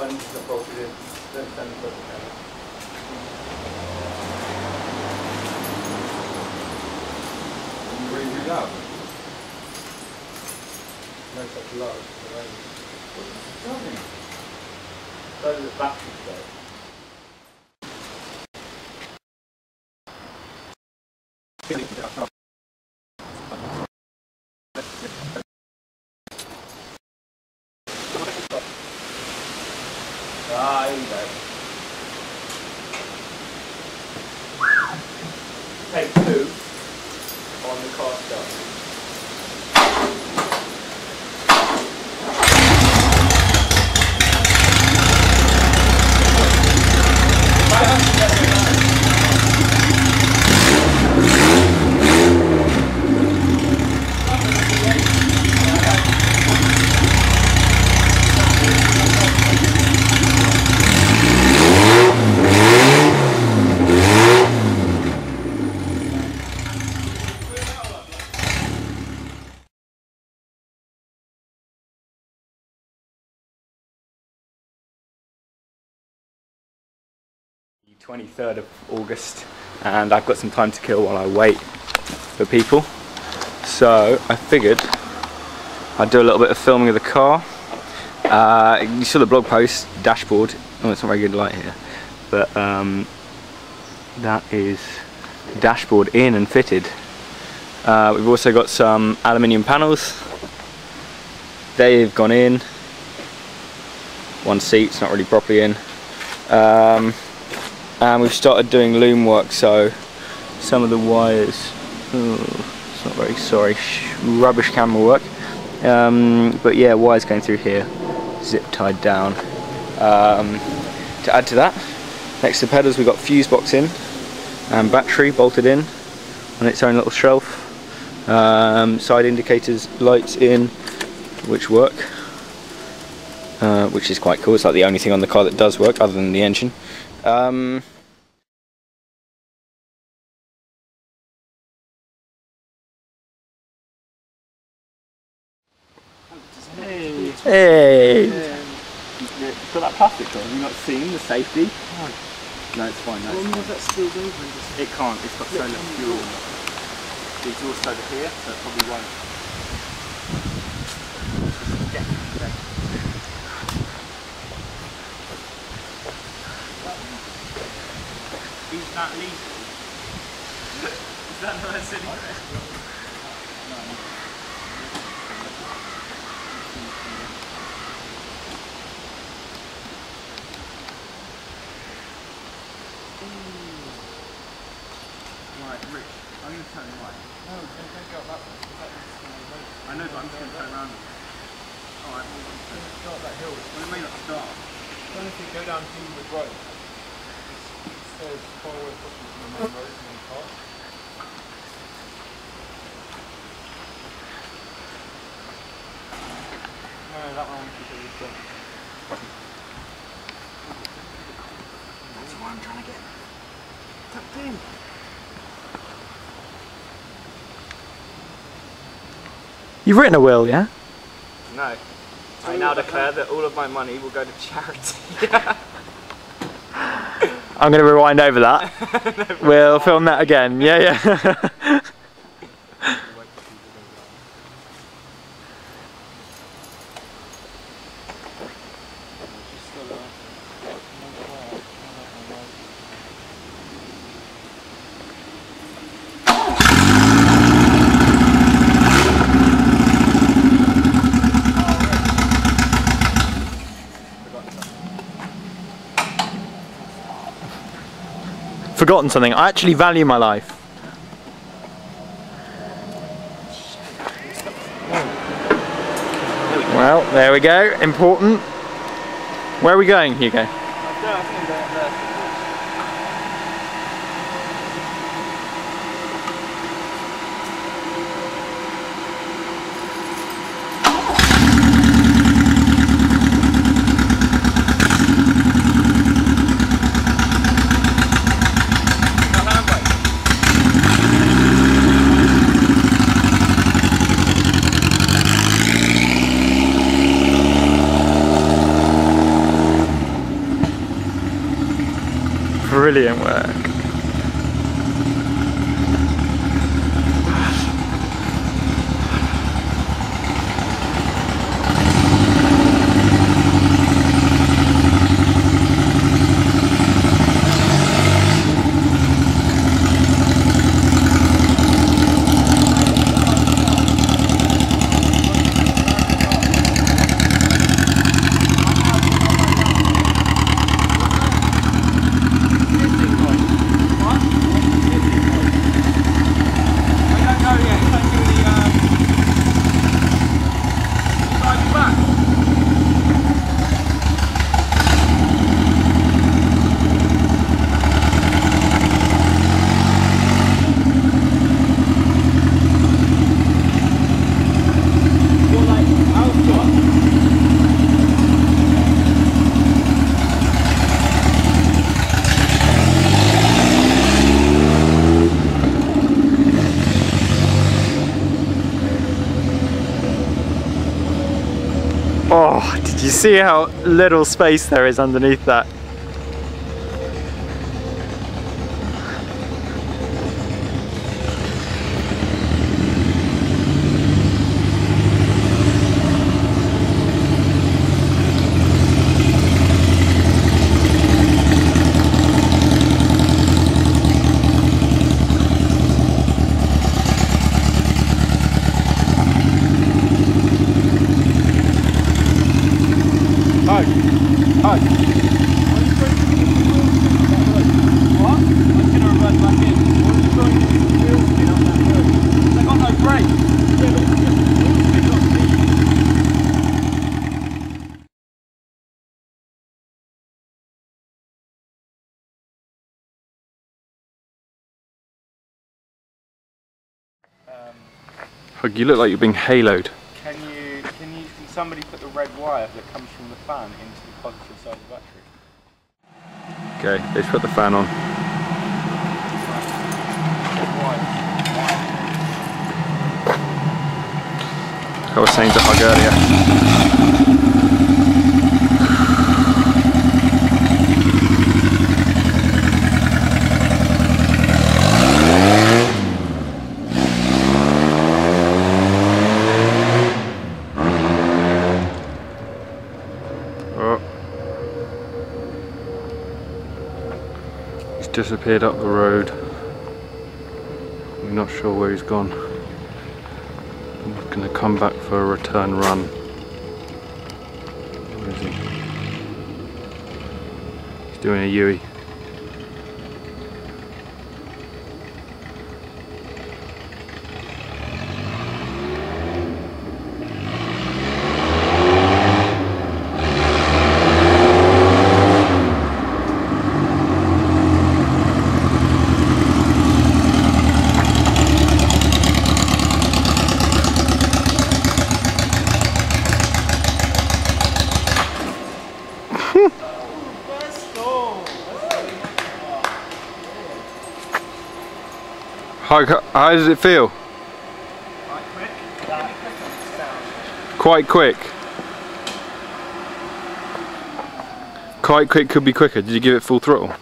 bungees are bolted in. Don't stand in front of the camera. Really loud. No such low. What's happening? Those are the batteries though. Ah, here you go. Take 2 on the car start. The 23rd of August, and I've got some time to kill while I wait for people, so I figured I'd do a little bit of filming of the car. You saw the blog post, dashboard. Oh, it's not very good light here, but that is the dashboard in and fitted. We've also got some aluminium panels. They've gone in. One seat's not really properly in. And we've started doing loom work, so some of the wires, it's not very, sorry, rubbish camera work, but yeah, wires going through here, zip tied down. To add to that, next to the pedals we've got fuse box in, and battery bolted in on its own little shelf, side indicators, lights in, which work, which is quite cool. It's like the only thing on the car that does work other than the engine. Hey! You've got that plastic on, have you not seen the safety? No, it's fine. No, Well, that spills over and just... it can't, it's got so little fuel. The exhaust over here, so it probably won't. Is that legal? Is that not a silly question? Right, Rich, I'm going to turn right. No, don't go up that way. I know, but I'm just going to turn around. Alright, well, I'm going to start that hill. Well, it may not start. Don't if you go down Kingwood Road. It says far away possible from the main road and then park. No, that one should be this way. That's why I'm trying to get tucked in. You've written a will, yeah? No. I now declare that all of my money will go to charity. I'm going to rewind over that. We'll film that again. Yeah, yeah. Forgotten something. I actually value my life. Well, there we go. Important. Where are we going, Hugo? Brilliant work. Oh, did you see how little space there is underneath that? What? I'm gonna run back in. Why are you throwing the wheel spin up that road? I got no brakes. Yeah, but it's just wheel spin, not Hug, you look like you're being haloed. Can somebody put the red wire that comes from the fan into the positive side of the battery? Okay, let's put the fan on. I was saying to Hug earlier. He's disappeared up the road. We're not sure where he's gone. I'm going to come back for a return run. Where is he? He's doing a U-ey. How does it feel? Quite quick. Quite quick could be quicker. Did you give it full throttle?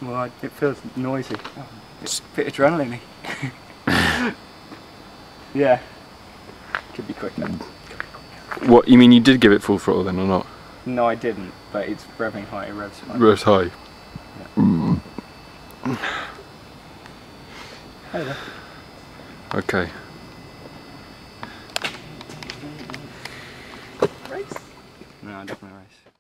Well, it feels noisy. Oh, it's a bit adrenaline-y. Yeah. Could be quicker. What, you mean you did give it full throttle then or not? No, I didn't, but it's revving high, it revs high. Revs high. Yeah. Hey there. Okay. Race? No, definitely race.